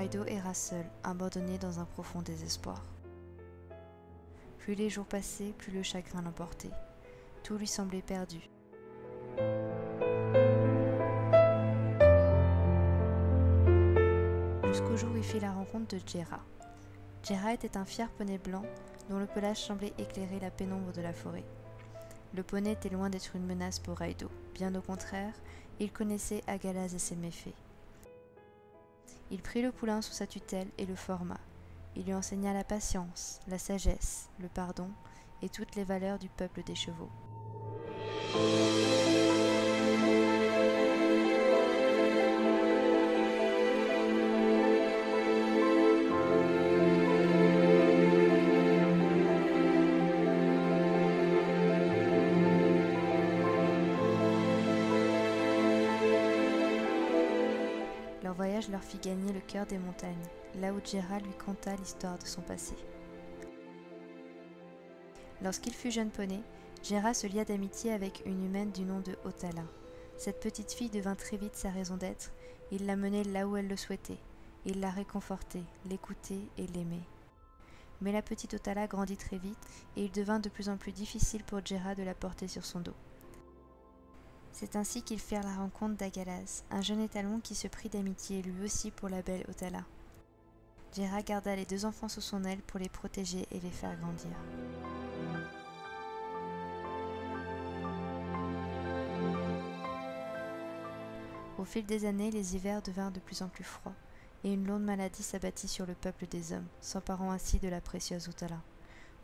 Raïdo erra seul, abandonné dans un profond désespoir. Plus les jours passaient, plus le chagrin l'emportait. Tout lui semblait perdu. Jusqu'au jour où il fit la rencontre de Jera. Jera était un fier poney blanc dont le pelage semblait éclairer la pénombre de la forêt. Le poney était loin d'être une menace pour Raïdo. Bien au contraire, il connaissait Agalaz et ses méfaits. Il prit le poulain sous sa tutelle et le forma. Il lui enseigna la patience, la sagesse, le pardon et toutes les valeurs du peuple des chevaux. Leur voyage leur fit gagner le cœur des montagnes, là où Jera lui conta l'histoire de son passé. Lorsqu'il fut jeune poney, Jera se lia d'amitié avec une humaine du nom de Otala. Cette petite fille devint très vite sa raison d'être. Il la menait là où elle le souhaitait. Il la réconfortait, l'écoutait et l'aimait. Mais la petite Otala grandit très vite et il devint de plus en plus difficile pour Jera de la porter sur son dos. C'est ainsi qu'ils firent la rencontre d'Agalaz, un jeune étalon qui se prit d'amitié lui aussi pour la belle Otala. Jera garda les deux enfants sous son aile pour les protéger et les faire grandir. Au fil des années, les hivers devinrent de plus en plus froids, et une lourde maladie s'abattit sur le peuple des hommes, s'emparant ainsi de la précieuse Otala.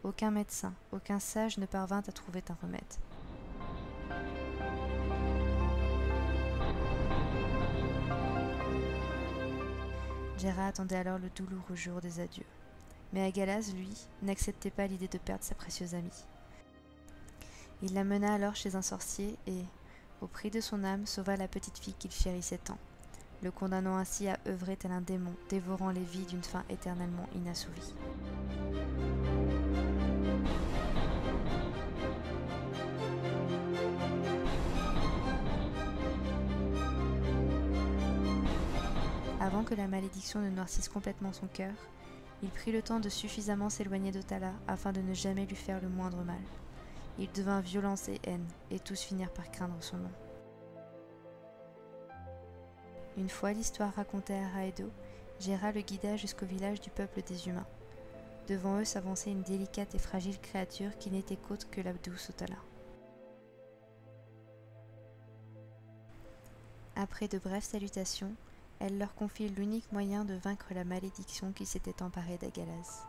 Aucun médecin, aucun sage ne parvint à trouver un remède. Jera attendait alors le douloureux jour des adieux. Mais Agalaz, lui, n'acceptait pas l'idée de perdre sa précieuse amie. Il la mena alors chez un sorcier et, au prix de son âme, sauva la petite fille qu'il chérissait tant, le condamnant ainsi à œuvrer tel un démon, dévorant les vies d'une faim éternellement inassouvie. Avant que la malédiction ne noircisse complètement son cœur, il prit le temps de suffisamment s'éloigner d'Otala afin de ne jamais lui faire le moindre mal. Il devint violence et haine, et tous finirent par craindre son nom. Une fois l'histoire racontée à Raïdo, Jera le guida jusqu'au village du peuple des humains. Devant eux s'avançait une délicate et fragile créature qui n'était qu'autre que la douce Otala. Après de brèves salutations, elle leur confie l'unique moyen de vaincre la malédiction qui s'était emparée d'Agalaz.